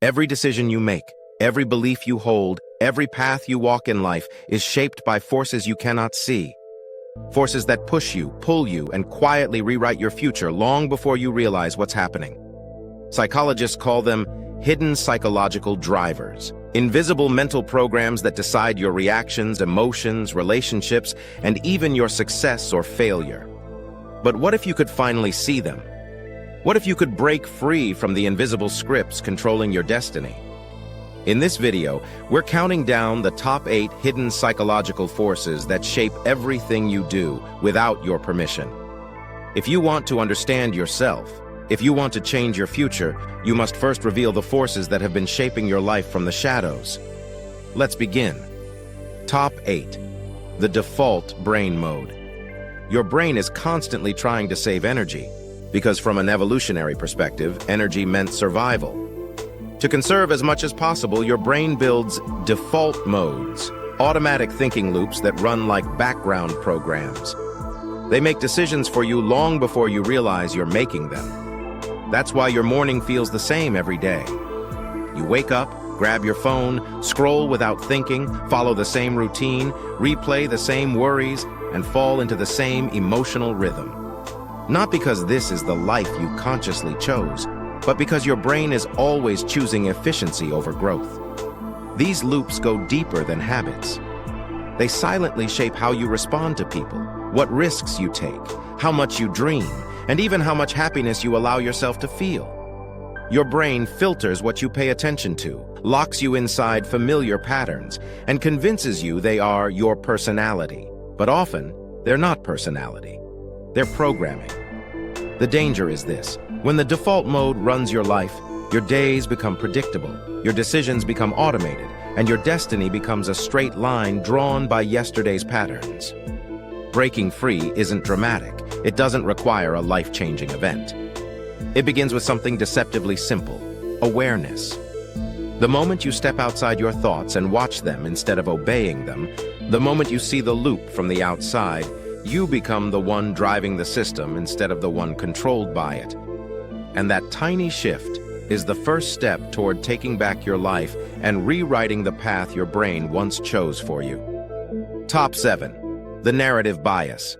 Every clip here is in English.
Every decision you make, every belief you hold, every path you walk in life is shaped by forces you cannot see. Forces that push you, pull you, and quietly rewrite your future long before you realize what's happening. Psychologists call them hidden psychological drivers, invisible mental programs that decide your reactions, emotions, relationships, and even your success or failure. But what if you could finally see them? What if you could break free from the invisible scripts controlling your destiny? In this video, we're counting down the top 8 hidden psychological forces that shape everything you do without your permission. If you want to understand yourself, if you want to change your future, you must first reveal the forces that have been shaping your life from the shadows. Let's begin. Top 8. The default brain mode. Your brain is constantly trying to save energy, because from an evolutionary perspective, energy meant survival. To conserve as much as possible, your brain builds default modes, automatic thinking loops that run like background programs. They make decisions for you long before you realize you're making them. That's why your morning feels the same every day. You wake up, grab your phone, scroll without thinking, follow the same routine, replay the same worries, and fall into the same emotional rhythm. Not because this is the life you consciously chose, but because your brain is always choosing efficiency over growth. These loops go deeper than habits. They silently shape how you respond to people, what risks you take, how much you dream, and even how much happiness you allow yourself to feel. Your brain filters what you pay attention to, locks you inside familiar patterns, and convinces you they are your personality. But often, they're not personality. They're programming. The danger is this. When the default mode runs your life, your days become predictable, your decisions become automated, and your destiny becomes a straight line drawn by yesterday's patterns. Breaking free isn't dramatic. It doesn't require a life-changing event. It begins with something deceptively simple: awareness. The moment you step outside your thoughts and watch them instead of obeying them, the moment you see the loop from the outside, you become the one driving the system instead of the one controlled by it. And that tiny shift is the first step toward taking back your life and rewriting the path your brain once chose for you. Top 7. The narrative bias.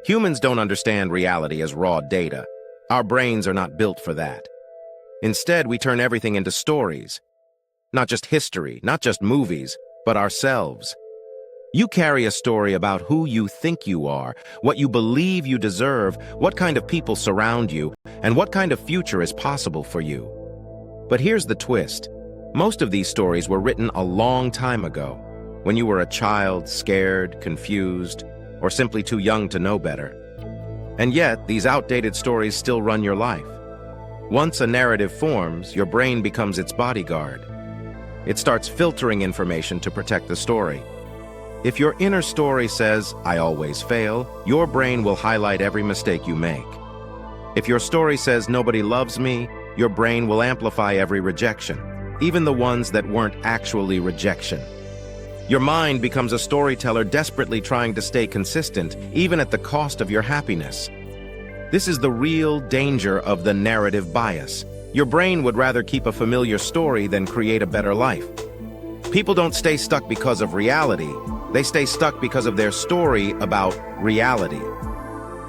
Humans don't understand reality as raw data. Our brains are not built for that. Instead, we turn everything into stories. Not just history, not just movies, but ourselves. You carry a story about who you think you are, what you believe you deserve, what kind of people surround you, and what kind of future is possible for you. But here's the twist. Most of these stories were written a long time ago, when you were a child, scared, confused, or simply too young to know better. And yet, these outdated stories still run your life. Once a narrative forms, your brain becomes its bodyguard. It starts filtering information to protect the story. If your inner story says, "I always fail," your brain will highlight every mistake you make. If your story says, "Nobody loves me," your brain will amplify every rejection, even the ones that weren't actually rejection. Your mind becomes a storyteller desperately trying to stay consistent, even at the cost of your happiness. This is the real danger of the narrative bias. Your brain would rather keep a familiar story than create a better life. People don't stay stuck because of reality. They stay stuck because of their story about reality.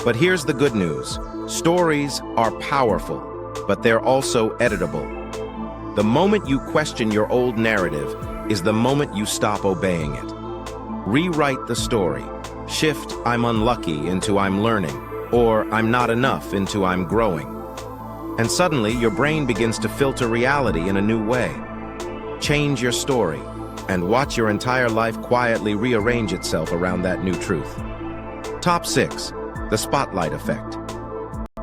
But here's the good news. Stories are powerful, but they're also editable. The moment you question your old narrative is the moment you stop obeying it. Rewrite the story. Shift "I'm unlucky" into "I'm learning," or "I'm not enough" into "I'm growing." And suddenly, your brain begins to filter reality in a new way. Change your story, and watch your entire life quietly rearrange itself around that new truth. Top 6. The spotlight effect.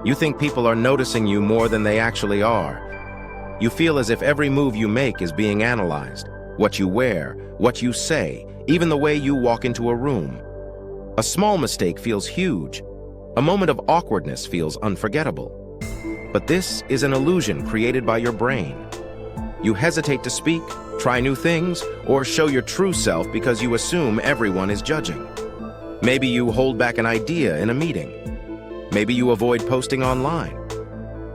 You think people are noticing you more than they actually are. You feel as if every move you make is being analyzed. What you wear, what you say, even the way you walk into a room. A small mistake feels huge. A moment of awkwardness feels unforgettable. But this is an illusion created by your brain. You hesitate to speak, try new things, or show your true self because you assume everyone is judging. Maybe you hold back an idea in a meeting. Maybe you avoid posting online.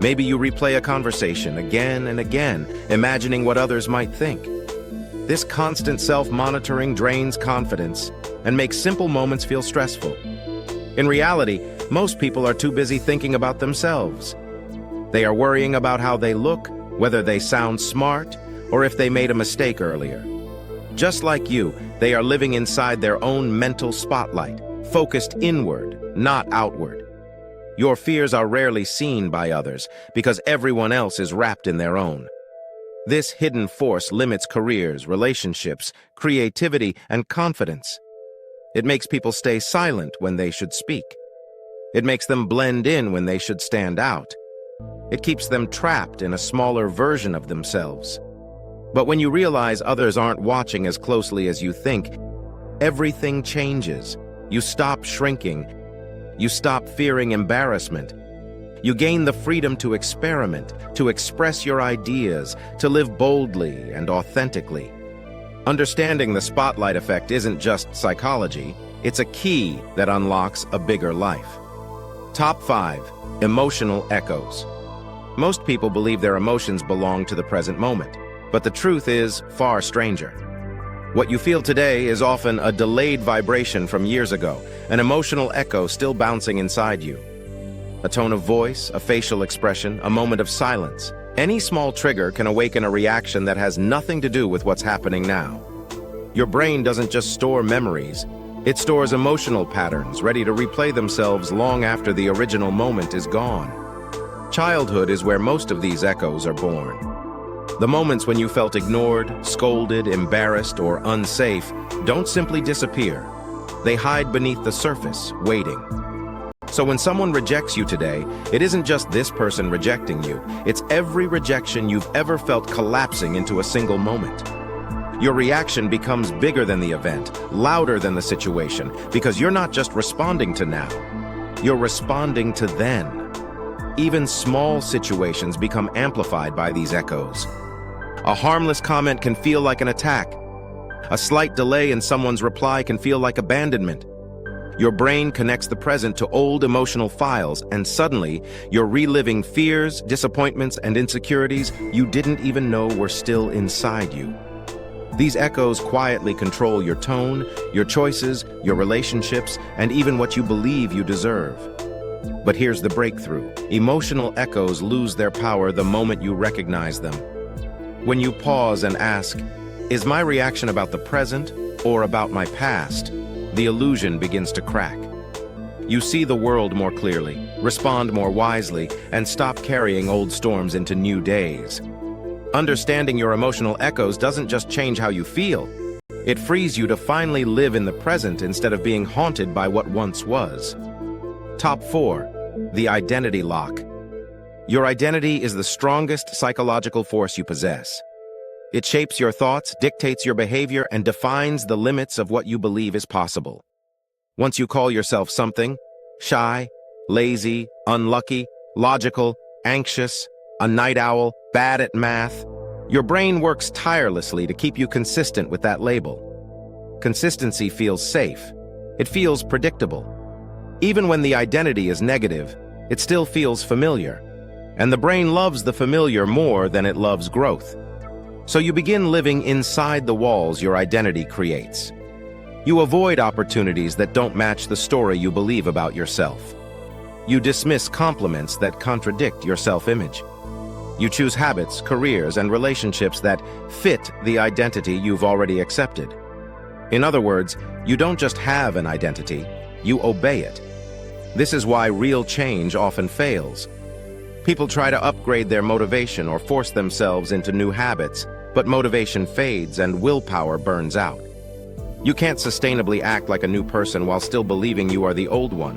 Maybe you replay a conversation again and again, imagining what others might think. This constant self-monitoring drains confidence and makes simple moments feel stressful. In reality, most people are too busy thinking about themselves. They are worrying about how they look, whether they sound smart, or if they made a mistake earlier. Just like you, they are living inside their own mental spotlight, focused inward, not outward. Your fears are rarely seen by others because everyone else is wrapped in their own. This hidden force limits careers, relationships, creativity, and confidence. It makes people stay silent when they should speak. It makes them blend in when they should stand out. It keeps them trapped in a smaller version of themselves. But when you realize others aren't watching as closely as you think, everything changes. You stop shrinking. You stop fearing embarrassment. You gain the freedom to experiment, to express your ideas, to live boldly and authentically. Understanding the spotlight effect isn't just psychology, it's a key that unlocks a bigger life. Top 5. Emotional echoes. Most people believe their emotions belong to the present moment, but the truth is far stranger. What you feel today is often a delayed vibration from years ago, an emotional echo still bouncing inside you. A tone of voice, a facial expression, a moment of silence. Any small trigger can awaken a reaction that has nothing to do with what's happening now. Your brain doesn't just store memories, it stores emotional patterns ready to replay themselves long after the original moment is gone. Childhood is where most of these echoes are born. The moments when you felt ignored, scolded, embarrassed, or unsafe don't simply disappear. They hide beneath the surface, waiting. So when someone rejects you today, it isn't just this person rejecting you, it's every rejection you've ever felt collapsing into a single moment. Your reaction becomes bigger than the event, louder than the situation, because you're not just responding to now, you're responding to then. Even small situations become amplified by these echoes. A harmless comment can feel like an attack. A slight delay in someone's reply can feel like abandonment. Your brain connects the present to old emotional files, and suddenly, you're reliving fears, disappointments, and insecurities you didn't even know were still inside you. These echoes quietly control your tone, your choices, your relationships, and even what you believe you deserve. But here's the breakthrough. Emotional echoes lose their power the moment you recognize them. When you pause and ask, is my reaction about the present or about my past? The illusion begins to crack. You see the world more clearly, respond more wisely, and stop carrying old storms into new days. Understanding your emotional echoes doesn't just change how you feel. It frees you to finally live in the present instead of being haunted by what once was. Top 4. The identity lock. Your identity is the strongest psychological force you possess. It shapes your thoughts, dictates your behavior, and defines the limits of what you believe is possible. Once you call yourself something, shy, lazy, unlucky, logical, anxious, a night owl, bad at math, your brain works tirelessly to keep you consistent with that label. Consistency feels safe. It feels predictable. Even when the identity is negative, it still feels familiar. And the brain loves the familiar more than it loves growth. So you begin living inside the walls your identity creates. You avoid opportunities that don't match the story you believe about yourself. You dismiss compliments that contradict your self-image. You choose habits, careers, and relationships that fit the identity you've already accepted. In other words, you don't just have an identity, you obey it. This is why real change often fails. People try to upgrade their motivation or force themselves into new habits, but motivation fades and willpower burns out. You can't sustainably act like a new person while still believing you are the old one.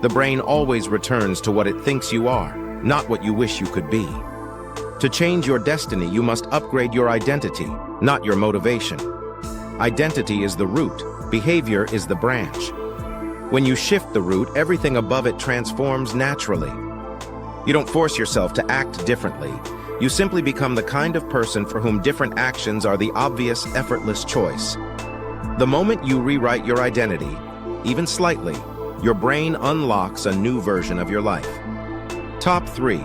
The brain always returns to what it thinks you are, not what you wish you could be. To change your destiny, you must upgrade your identity, not your motivation. Identity is the root, behavior is the branch. When you shift the root, everything above it transforms naturally. You don't force yourself to act differently. You simply become the kind of person for whom different actions are the obvious, effortless choice. The moment you rewrite your identity, even slightly, your brain unlocks a new version of your life. Top 3.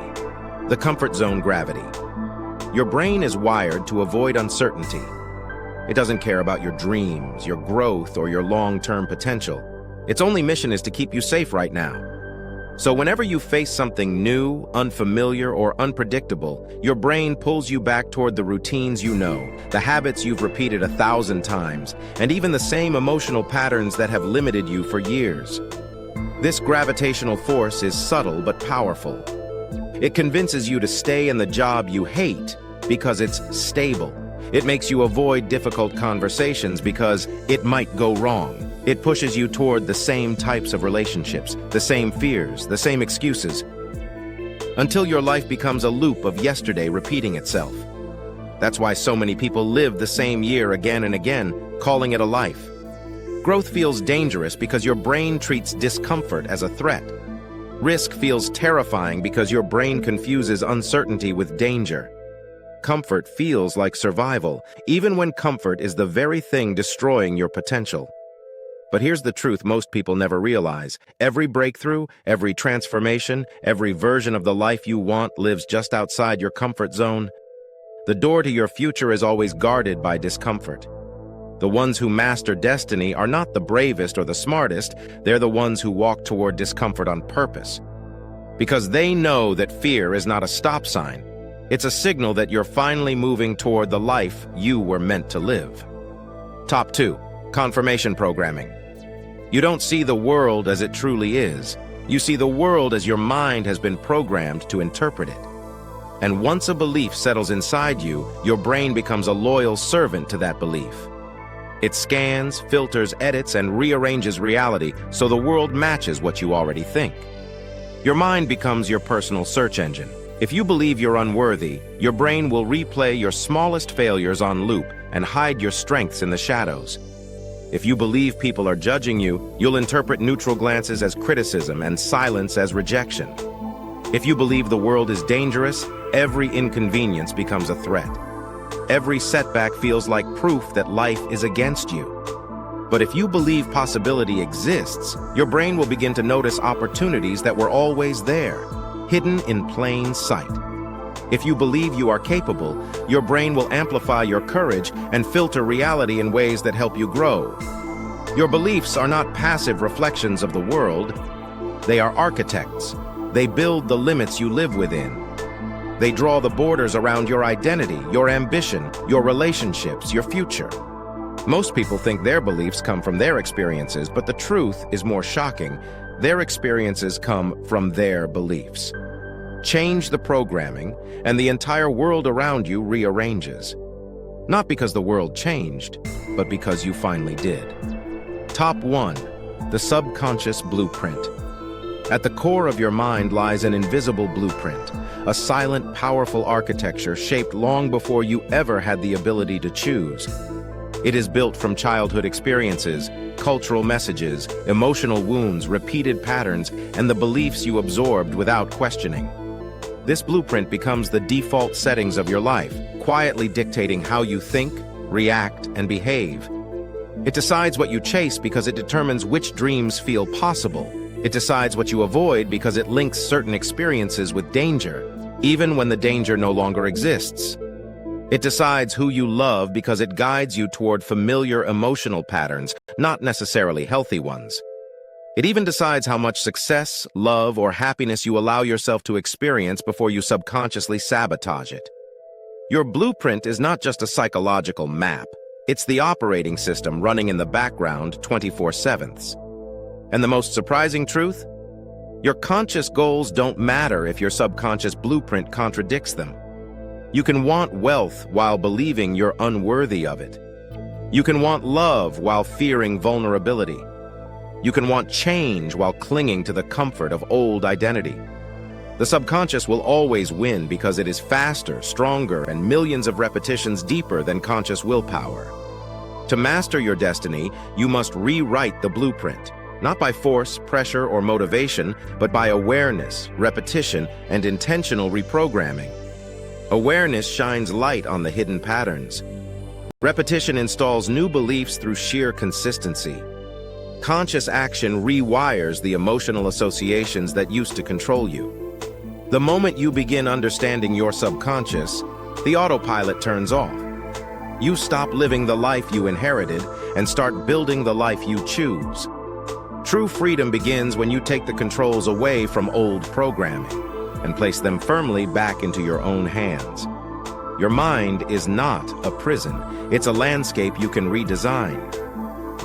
The comfort zone gravity. Your brain is wired to avoid uncertainty. It doesn't care about your dreams, your growth, or your long-term potential. Its only mission is to keep you safe right now. So whenever you face something new, unfamiliar, or unpredictable, your brain pulls you back toward the routines you know, the habits you've repeated 1,000 times, and even the same emotional patterns that have limited you for years. This gravitational force is subtle but powerful. It convinces you to stay in the job you hate because it's stable. It makes you avoid difficult conversations because it might go wrong. It pushes you toward the same types of relationships, the same fears, the same excuses, until your life becomes a loop of yesterday repeating itself. That's why so many people live the same year again and again, calling it a life. Growth feels dangerous because your brain treats discomfort as a threat. Risk feels terrifying because your brain confuses uncertainty with danger. Comfort feels like survival, even when comfort is the very thing destroying your potential. But here's the truth most people never realize. Every breakthrough, every transformation, every version of the life you want lives just outside your comfort zone. The door to your future is always guarded by discomfort. The ones who master destiny are not the bravest or the smartest, they're the ones who walk toward discomfort on purpose. Because they know that fear is not a stop sign. It's a signal that you're finally moving toward the life you were meant to live. Top 2. Confirmation programming. You don't see the world as it truly is. You see the world as your mind has been programmed to interpret it. And once a belief settles inside you, your brain becomes a loyal servant to that belief. It scans, filters, edits, and rearranges reality so the world matches what you already think. Your mind becomes your personal search engine. If you believe you're unworthy, your brain will replay your smallest failures on loop and hide your strengths in the shadows. If you believe people are judging you, you'll interpret neutral glances as criticism and silence as rejection. If you believe the world is dangerous, every inconvenience becomes a threat. Every setback feels like proof that life is against you. But if you believe possibility exists, your brain will begin to notice opportunities that were always there, hidden in plain sight. If you believe you are capable, your brain will amplify your courage and filter reality in ways that help you grow. Your beliefs are not passive reflections of the world. They are architects. They build the limits you live within. They draw the borders around your identity, your ambition, your relationships, your future. Most people think their beliefs come from their experiences, but the truth is more shocking. Their experiences come from their beliefs. Change the programming, and the entire world around you rearranges. Not because the world changed, but because you finally did. Top 1. The subconscious blueprint. At the core of your mind lies an invisible blueprint, a silent, powerful architecture shaped long before you ever had the ability to choose. It is built from childhood experiences, cultural messages, emotional wounds, repeated patterns, and the beliefs you absorbed without questioning. This blueprint becomes the default settings of your life, quietly dictating how you think, react, and behave. It decides what you chase because it determines which dreams feel possible. It decides what you avoid because it links certain experiences with danger, even when the danger no longer exists. It decides who you love because it guides you toward familiar emotional patterns, not necessarily healthy ones. It even decides how much success, love, or happiness you allow yourself to experience before you subconsciously sabotage it. Your blueprint is not just a psychological map. It's the operating system running in the background 24/7. And the most surprising truth? Your conscious goals don't matter if your subconscious blueprint contradicts them. You can want wealth while believing you're unworthy of it. You can want love while fearing vulnerability. You can want change while clinging to the comfort of old identity. The subconscious will always win because it is faster, stronger, and millions of repetitions deeper than conscious willpower. To master your destiny, you must rewrite the blueprint, not by force, pressure, or motivation, but by awareness, repetition, and intentional reprogramming. Awareness shines light on the hidden patterns. Repetition installs new beliefs through sheer consistency. Conscious action rewires the emotional associations that used to control you. The moment you begin understanding your subconscious, the autopilot turns off. You stop living the life you inherited and start building the life you choose. True freedom begins when you take the controls away from old programming and place them firmly back into your own hands. Your mind is not a prison. It's a landscape you can redesign.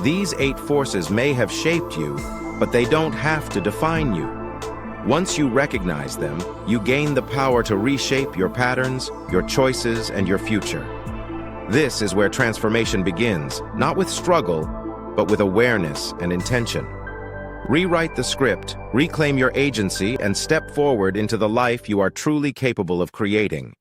These 8 forces may have shaped you, but they don't have to define you. Once you recognize them, you gain the power to reshape your patterns, your choices, and your future. This is where transformation begins, not with struggle, but with awareness and intention. Rewrite the script, reclaim your agency, and step forward into the life you are truly capable of creating.